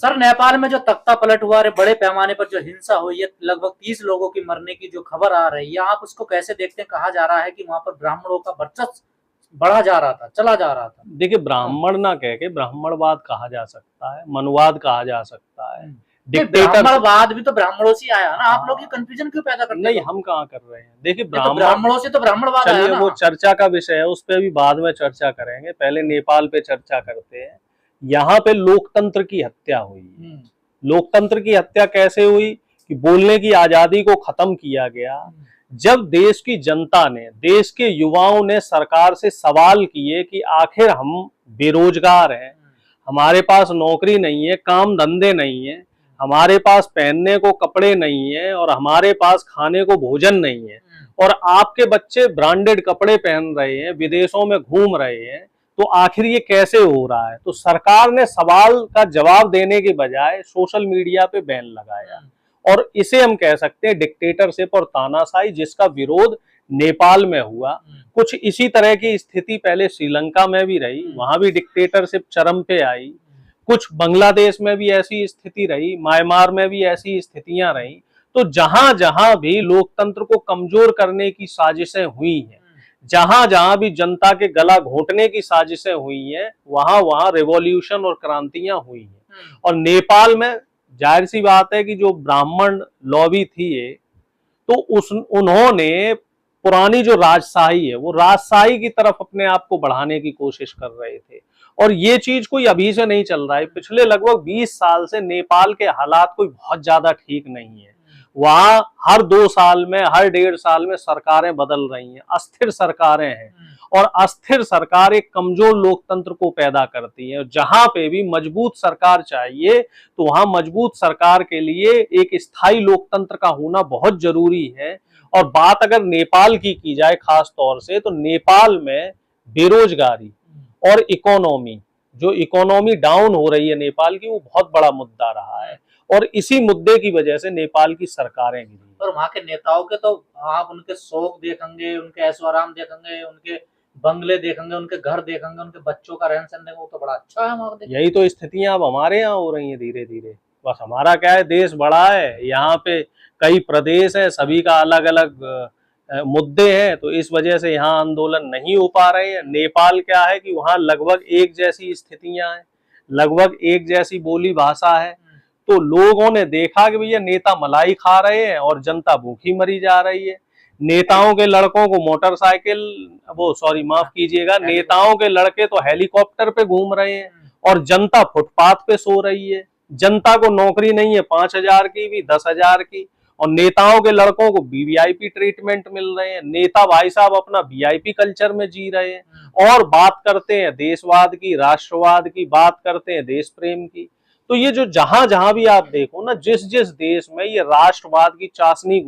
Sir, Nepal में जो तख्ता पलट हुआ है, बड़े पैमाने पर जो हिंसा हुई है, लगभग 30 लोगों की मरने की जो खबर आ रही है, आप उसको कैसे देखते हैं? कहा जा रहा है कि वहां पर ब्राह्मणों का वर्चस्व बढ़ा जा रहा था, चला जा रहा था। देखिए, ब्राह्मण ना कह के ब्राह्मणवाद कहा जा सकता है, मनवाद कहा जा सकता है, नहीं, डिक्टेटर। ब्राह्मणवाद भी तो ब्राह्मणों से आया ना। आप लोग ये हाँ, कंफ्यूजन क्यों पैदा करते नहीं, हो? हम कहाँ कर रहे हैं। देखिए, ये तो ब्राह्मण, ब्राह्मणों से तो ब्राह्मणवाद आया चलिए ना। वो चर्चा का विषय है, उस पर भी बाद में चर्चा करेंगे, पहले नेपाल पे चर्चा करते हैं। यहाँ पे लोकतंत्र की हत्या हुई है। लोकतंत्र की हत्या कैसे हुई कि बोलने की आजादी को खत्म किया गया। जब देश की जनता ने, देश के युवाओं ने सरकार से सवाल किए कि आखिर हम बेरोजगार हैं, हमारे पास नौकरी नहीं है, काम धंधे नहीं है, हमारे पास पहनने को कपड़े नहीं है और हमारे पास खाने को भोजन नहीं है, और आपके बच्चे ब्रांडेड कपड़े पहन रहे हैं, विदेशों में घूम रहे हैं, तो आखिर ये कैसे हो रहा है। तो सरकार ने सवाल का जवाब देने के बजाय सोशल मीडिया पे बैन लगाया, और इसे हम कह सकते हैं डिक्टेटरशिप और तानाशाही, जिसका विरोध नेपाल में हुआ। कुछ इसी तरह की स्थिति पहले श्रीलंका में भी रही, वहां भी डिक्टेटरशिप चरम पे आई। कुछ बांग्लादेश में भी ऐसी स्थिति रही, म्यांमार में भी ऐसी स्थितियां रही। तो जहां जहां भी लोकतंत्र को कमजोर करने की साजिशें हुई हैं, जहां जहां भी जनता के गला घोंटने की साजिशें हुई हैं, वहां वहां रेवोल्यूशन और क्रांतियां हुई हैं। और नेपाल में जाहिर सी बात है कि जो ब्राह्मण लॉबी थी ये, तो उन्होंने पुरानी जो राजशाही है, वो राजशाही की तरफ अपने आप को बढ़ाने की कोशिश कर रहे थे। और ये चीज कोई अभी से नहीं चल रहा है, पिछले लगभग 20 साल से नेपाल के हालात कोई बहुत ज्यादा ठीक नहीं है। वहां हर 2 साल में, हर 1.5 साल में सरकारें बदल रही हैं, अस्थिर सरकारें हैं, और अस्थिर सरकार एक कमजोर लोकतंत्र को पैदा करती है। जहां पे भी मजबूत सरकार चाहिए, तो वहां मजबूत सरकार के लिए एक स्थायी लोकतंत्र का होना बहुत जरूरी है। और बात अगर नेपाल की जाए खास तौर से, तो नेपाल में बेरोजगारी और इकोनॉमी, जो इकोनॉमी डाउन हो रही है नेपाल की, वो बहुत बड़ा मुद्दा रहा है, और इसी मुद्दे की वजह से नेपाल की सरकारें गिरी। और वहां के नेताओं के तो आप उनके शौक देखेंगे, उनके ऐशो आराम देखेंगे, उनके बंगले देखेंगे, उनके घर देखेंगे, उनके बच्चों का रहन सहन देखेंगे, वो तो बड़ा अच्छा है वहां। यही तो स्थितियां अब हमारे यहाँ हो रही हैं धीरे धीरे। बस हमारा क्या है, देश बड़ा है, यहाँ पे कई प्रदेश है, सभी का अलग अलग मुद्दे हैं, तो इस वजह से यहाँ आंदोलन नहीं हो पा रहे हैं। नेपाल क्या है कि वहाँ लगभग एक जैसी स्थितियां हैं, लगभग एक जैसी बोली भाषा है। तो लोगों ने देखा कि भैया नेता मलाई खा रहे हैं और जनता भूखी मरी जा रही है। नेताओं के लड़कों को मोटरसाइकिल, वो सॉरी माफ कीजिएगा, नेताओं के लड़के तो हेलीकॉप्टर पे घूम रहे हैं और जनता फुटपाथ पे सो रही है। जनता को नौकरी नहीं है 5,000 की भी, 10,000 की, और नेताओं के लड़कों को वीवीआईपी ट्रीटमेंट मिल रहे हैं। नेता भाई साहब अपना वीआईपी कल्चर में जी रहे हैं और बात करते हैं देशवाद की, राष्ट्रवाद की, बात करते हैं देश प्रेम की। तो ये जो जहां जहां भी आप देखो ना, जिस जिस देश में ये राष्ट्रवाद की चाशनी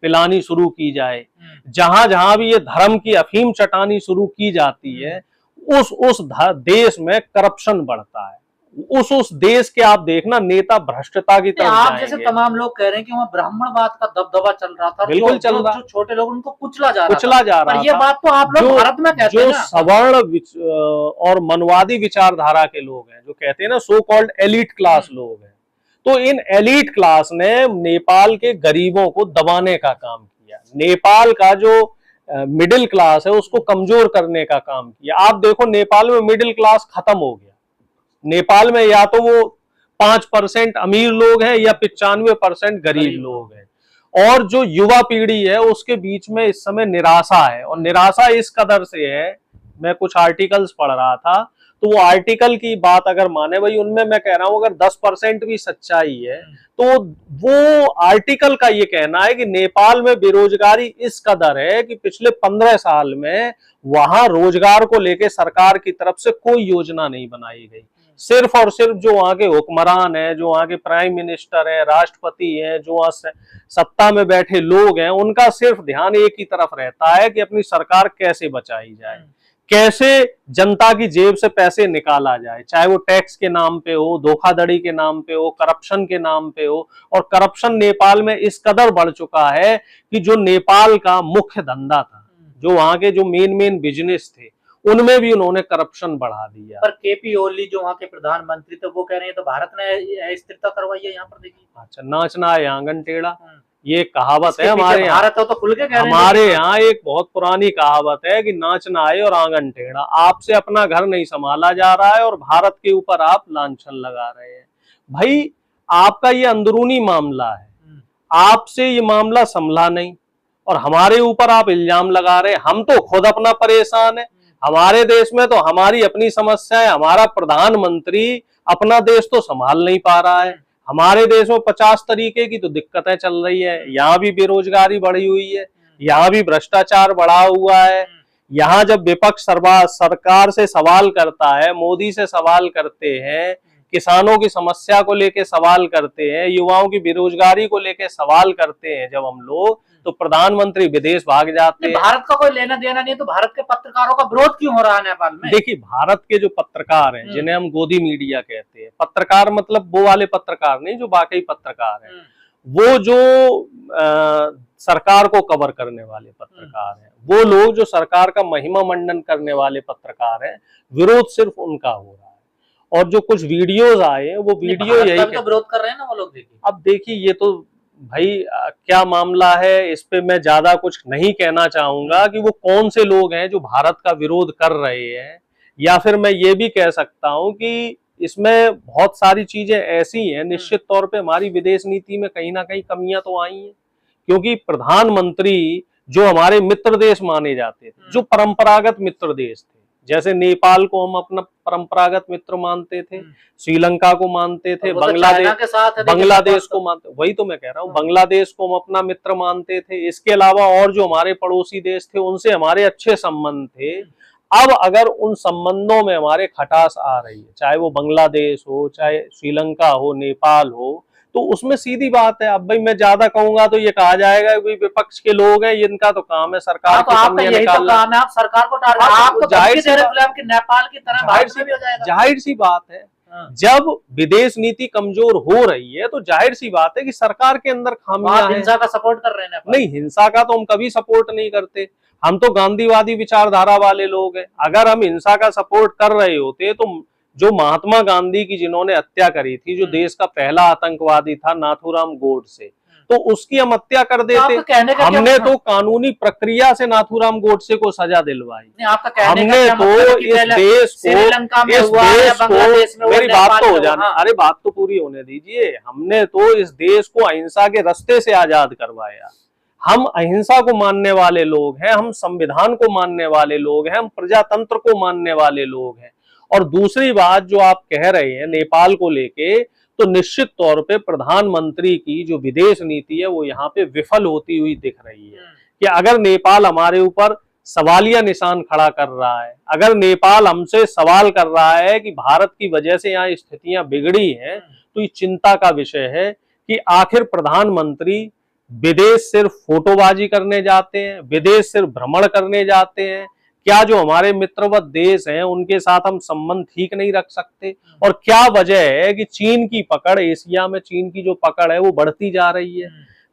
पिलानी शुरू की जाए, जहां जहां भी ये धर्म की अफीम चटानी शुरू की जाती है, उस देश में करप्शन बढ़ता है। उस देश के आप देखना नेता भ्रष्टता की तरफ आप जाएंगे। जैसे तमाम लोग कह रहे हैं कि वहाँ ब्राह्मणवाद का दबदबा चल रहा था, बिल्कुल चल रहा, जो छोटे लोग उनको कुचला जा रहा था। पर ये बात तो आप लोग भारत में कहते हैं जो ना। सवर्ण और मनवादी विचारधारा के लोग हैं, जो कहते हैं ना सो कॉल्ड एलिट क्लास लोग हैं, तो इन एलिट क्लास ने नेपाल के गरीबों को दबाने का काम किया। नेपाल का जो मिडिल क्लास है उसको कमजोर करने का काम किया। आप देखो नेपाल में मिडिल क्लास खत्म हो गया। नेपाल में या तो वो 5% अमीर लोग हैं या 95% गरीब लोग हैं, और जो युवा पीढ़ी है उसके बीच में इस समय निराशा है। और निराशा इस कदर से है, मैं कुछ आर्टिकल्स पढ़ रहा था, तो वो आर्टिकल की बात अगर माने भाई, उनमें मैं कह रहा हूं अगर 10% भी सच्चाई है, तो वो आर्टिकल का ये कहना है कि नेपाल में बेरोजगारी इस कदर है कि पिछले 15 साल में वहां रोजगार को लेकर सरकार की तरफ से कोई योजना नहीं बनाई गई। सिर्फ और सिर्फ जो वहां के हुक्मरान है, जो वहां के प्राइम मिनिस्टर है, राष्ट्रपति है, जो वहां सत्ता में बैठे लोग हैं, उनका सिर्फ ध्यान एक ही तरफ रहता है कि अपनी सरकार कैसे बचाई जाए, कैसे जनता की जेब से पैसे निकाला जाए, चाहे वो टैक्स के नाम पे हो, धोखाधड़ी के नाम पे हो, करप्शन के नाम पे हो। और करप्शन नेपाल में इस कदर बढ़ चुका है कि जो नेपाल का मुख्य धंधा था, जो वहां के जो मेन बिजनेस थे, उनमें भी उन्होंने करप्शन बढ़ा दिया। पर केपी ओली जो वहाँ के प्रधानमंत्री थे वो कह रहे हैं तो भारत ने स्थिरता करवाई है यहाँ पर, देखिए। अच्छा, नाचना है आंगन टेढ़ा, ये कहावत है इसके हमारे पीछे यहाँ। भारत हो तो खुल के कह रहे हैं। हमारे यहाँ एक बहुत पुरानी कहावत है कि नाचना आए और आंगन टेढ़ा। आपसे अपना घर नहीं संभाला जा रहा है और भारत के ऊपर आप लांछन लगा रहे हैं। भाई, आपका ये अंदरूनी मामला है, आपसे ये मामला संभला नहीं और हमारे ऊपर आप इल्जाम लगा रहे हैं। हम तो खुद अपना परेशान है। हमारे देश में तो हमारी अपनी समस्या है। हमारा प्रधानमंत्री अपना देश तो संभाल नहीं पा रहा है। हमारे देश में 50 तरीके की तो दिक्कतें चल रही है। यहाँ भी बेरोजगारी बढ़ी हुई है, यहाँ भी भ्रष्टाचार बढ़ा हुआ है। यहाँ जब विपक्ष सरकार से सवाल करता है, मोदी से सवाल करते हैं, किसानों की समस्या को लेके सवाल करते हैं, युवाओं की बेरोजगारी को लेके सवाल करते हैं जब हम लोग, तो प्रधानमंत्री विदेश भाग जाते हैं। भारत का कोई लेना देना नहीं, तो भारत के पत्रकारों का विरोध क्यों हो रहा है नेपाल में? देखिए, भारत के जो पत्रकार हैं, जिन्हें हम गोदी मीडिया कहते हैं, पत्रकार मतलब वो वाले पत्रकार नहीं जो वाकई पत्रकार हैं, वो जो सरकार को कवर करने वाले पत्रकार हैं, वो लोग जो सरकार का महिमा मंडन करने वाले पत्रकार हैं, विरोध सिर्फ उनका हो रहा है। और जो कुछ वीडियोज आए हैं, वो वीडियो यही तो विरोध कर रहे हैं ना वो लोग। देखिए, अब देखिए, ये तो भाई क्या मामला है, इस पे मैं ज्यादा कुछ नहीं कहना चाहूंगा कि वो कौन से लोग हैं जो भारत का विरोध कर रहे हैं, या फिर मैं ये भी कह सकता हूं कि इसमें बहुत सारी चीजें ऐसी हैं, निश्चित तौर पे हमारी विदेश नीति में कहीं ना कहीं कमियां तो आई हैं। क्योंकि प्रधानमंत्री जो हमारे मित्र देश माने जाते थे, जो परंपरागत मित्र देश थे, जैसे नेपाल को हम अपना परंपरागत मित्र मानते थे, श्रीलंका को मानते थे, बांग्लादेश को मानते, वही तो मैं कह रहा हूँ, बांग्लादेश को हम अपना मित्र मानते थे। इसके अलावा और जो हमारे पड़ोसी देश थे उनसे हमारे अच्छे संबंध थे। अब अगर उन संबंधों में हमारे खटास आ रही है, चाहे वो बांग्लादेश हो, चाहे श्रीलंका हो, नेपाल हो, तो उसमें सीधी बात है। अब भाई मैं ज्यादा कहूंगा तो ये कहा जाएगा कि विपक्ष के लोग हैं, इनका तो काम है सरकार की कमियां निकालना। काम है, आप सरकार को टारगेट, आपको जाहिर नेपाल की तरह जाहिर सी बात है। जब विदेश नीति कमजोर हो रही है तो जाहिर सी बात है कि सरकार के अंदर खामियां हैं। हिंसा का सपोर्ट कर रहे हैं? नहीं, हिंसा का तो हम कभी सपोर्ट नहीं करते। हम तो गांधीवादी विचारधारा वाले लोग हैं। अगर हम हिंसा का सपोर्ट कर रहे होते तो जो महात्मा गांधी की जिन्होंने हत्या करी थी, जो देश का पहला आतंकवादी था नाथूराम गोडसे, तो उसकी हम हत्या कर देते। हमने तो कानूनी प्रक्रिया से नाथूराम गोडसे को सजा दिलवाई। हमने तो इस देश को मेरी बात तो हो जाने, अरे बात तो पूरी होने दीजिए। हमने तो इस देश को अहिंसा के रास्ते से आजाद करवाया। हम अहिंसा को मानने वाले लोग हैं, हम संविधान को मानने वाले लोग हैं, हम प्रजातंत्र को मानने वाले लोग हैं। और दूसरी बात जो आप कह रहे हैं नेपाल को लेके, तो निश्चित तौर पे प्रधानमंत्री की जो विदेश नीति है वो यहाँ पे विफल होती हुई दिख रही है। कि अगर नेपाल हमारे ऊपर सवालिया निशान खड़ा कर रहा है, अगर नेपाल हमसे सवाल कर रहा है कि भारत की वजह से यहाँ स्थितियां बिगड़ी हैं, तो ये चिंता का विषय है कि आखिर प्रधानमंत्री विदेश सिर्फ फोटोबाजी करने जाते हैं, विदेश सिर्फ भ्रमण करने जाते हैं। क्या जो हमारे मित्रवत देश हैं उनके साथ हम संबंध ठीक नहीं रख सकते? और क्या वजह है कि चीन की पकड़, एशिया में चीन की जो पकड़ है वो बढ़ती जा रही है।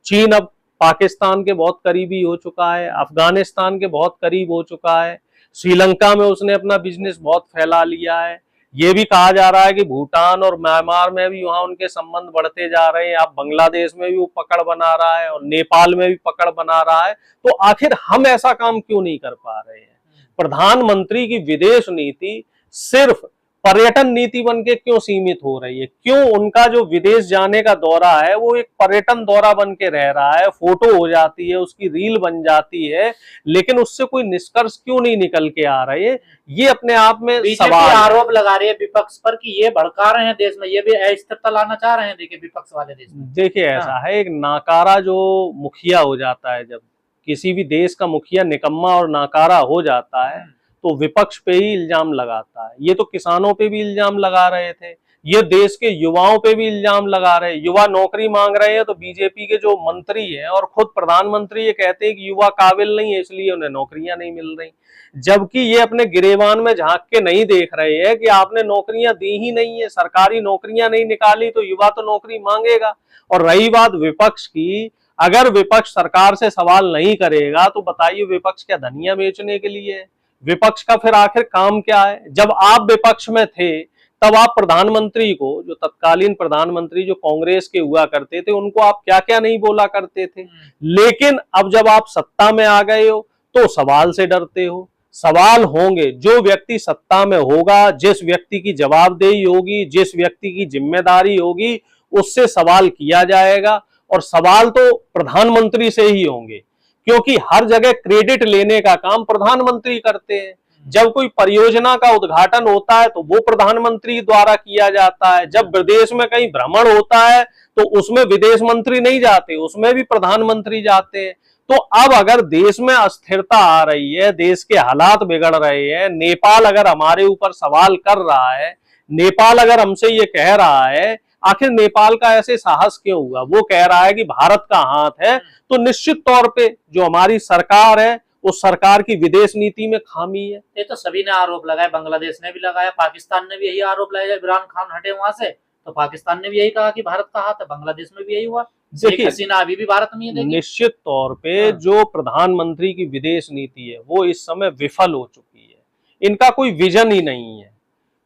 चीन अब पाकिस्तान के बहुत करीबी हो चुका है, अफगानिस्तान के बहुत करीब हो चुका है, श्रीलंका में उसने अपना बिजनेस बहुत फैला लिया है। ये भी कहा जा रहा है कि भूटान और म्यांमार में भी वहां उनके संबंध बढ़ते जा रहे हैं। अब बांग्लादेश में भी वो पकड़ बना रहा है और नेपाल में भी पकड़ बना रहा है। तो आखिर हम ऐसा काम क्यों नहीं कर पा रहे हैं? प्रधानमंत्री की विदेश नीति सिर्फ पर्यटन नीति बन के क्यों सीमित हो रही है? क्यों उनका जो विदेश जाने का दौरा है वो एक पर्यटन दौरा बन के रह रहा है? फोटो हो जाती है, उसकी रील बन जाती है, लेकिन उससे कोई निष्कर्ष क्यों नहीं निकल के आ रहे हैं? ये अपने आप में सवाल आरोप लगा रही है विपक्ष पर कि ये भड़का रहे हैं देश में, ये भी अस्थिरता लाना चाह रहे हैं। देखिए विपक्ष वाले देश में, देखिए ऐसा है, एक नाकारा जो मुखिया हो जाता है, जब किसी भी देश का मुखिया निकम्मा और नाकारा हो जाता है तो विपक्ष पे ही इल्जाम लगाता है। ये तो किसानों पे भी इल्जाम लगा रहे थे, ये देश के युवाओं पे भी इल्जाम लगा रहे हैं। युवा नौकरी मांग रहे हैं तो बीजेपी के जो मंत्री हैं और खुद प्रधानमंत्री ये कहते हैं कि युवा काबिल नहीं है इसलिए उन्हें नौकरियां नहीं मिल रही, जबकि ये अपने गिरेबान में झांक के नहीं देख रहे हैं कि आपने नौकरियां दी ही नहीं है, सरकारी नौकरियां नहीं निकाली तो युवा तो नौकरी मांगेगा। और रही बात विपक्ष की, अगर विपक्ष सरकार से सवाल नहीं करेगा तो बताइए विपक्ष क्या धनिया बेचने के लिए है? विपक्ष का फिर आखिर काम क्या है? जब आप विपक्ष में थे तब आप प्रधानमंत्री को, जो तत्कालीन प्रधानमंत्री जो कांग्रेस के हुआ करते थे, उनको आप क्या क्या नहीं बोला करते थे। लेकिन अब जब आप सत्ता में आ गए हो तो सवाल से डरते हो। सवाल होंगे, जो व्यक्ति सत्ता में होगा, जिस व्यक्ति की जवाबदेही होगी, जिस व्यक्ति की जिम्मेदारी होगी, उससे सवाल किया जाएगा। और सवाल तो प्रधानमंत्री से ही होंगे, क्योंकि हर जगह क्रेडिट लेने का काम प्रधानमंत्री करते हैं। जब कोई परियोजना का उद्घाटन होता है तो वो प्रधानमंत्री द्वारा किया जाता है। जब विदेश में कहीं भ्रमण होता है तो उसमें विदेश मंत्री नहीं जाते, उसमें भी प्रधानमंत्री जाते हैं। तो अब अगर देश में अस्थिरता आ रही है, देश के हालात बिगड़ रहे हैं, नेपाल अगर हमारे ऊपर सवाल कर रहा है, नेपाल अगर हमसे ये कह रहा है, आखिर नेपाल का ऐसे साहस क्यों हुआ? वो कह रहा है कि भारत का हाथ है, तो निश्चित तौर पे जो हमारी सरकार है उस सरकार की विदेश नीति में खामी है। ये तो सभी ने आरोप लगाया, बांग्लादेश ने भी लगाया, पाकिस्तान ने भी यही आरोप लगाया। जब इमरान खान हटे वहां से तो पाकिस्तान ने भी यही कहा कि भारत का हाथ है, बांग्लादेश में भी यही हुआ। शेख हसीना अभी भी भारत में ही। निश्चित तौर पे जो प्रधानमंत्री की विदेश नीति है वो इस समय विफल हो चुकी है। इनका कोई विजन ही नहीं है,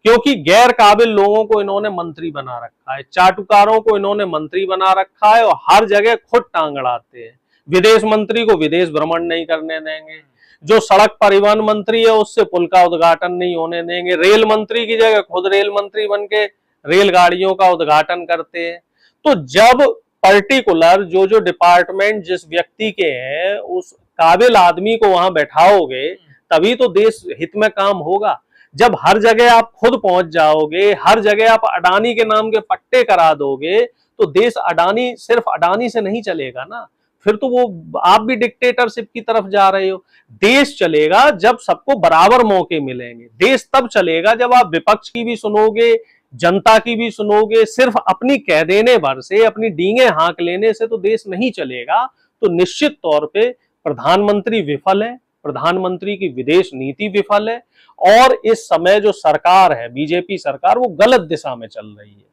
क्योंकि गैर काबिल लोगों को इन्होंने मंत्री बना रखा है, चाटुकारों को इन्होंने मंत्री बना रखा है, और हर जगह खुद टांग अड़ाते हैं। विदेश मंत्री को विदेश भ्रमण नहीं करने देंगे, जो सड़क परिवहन मंत्री है उससे पुल का उद्घाटन नहीं होने देंगे, रेल मंत्री की जगह खुद रेल मंत्री बन के रेलगाड़ियों का उद्घाटन करते हैं। तो जब पर्टिकुलर जो जो डिपार्टमेंट जिस व्यक्ति के हैं उस काबिल आदमी को वहां बैठाओगे तभी तो देश हित में काम होगा। जब हर जगह आप खुद पहुंच जाओगे, हर जगह आप अडानी के नाम के पट्टे करा दोगे, तो देश अडानी सिर्फ अडानी से नहीं चलेगा ना, फिर तो वो आप भी डिक्टेटरशिप की तरफ जा रहे हो। देश चलेगा जब सबको बराबर मौके मिलेंगे। देश तब चलेगा जब आप विपक्ष की भी सुनोगे, जनता की भी सुनोगे। सिर्फ अपनी कह देने भर से, अपनी डींगे हाँक लेने से तो देश नहीं चलेगा। तो निश्चित तौर पे प्रधानमंत्री विफल है, प्रधानमंत्री की विदेश नीति विफल है, और इस समय जो सरकार है बीजेपी सरकार वो गलत दिशा में चल रही है।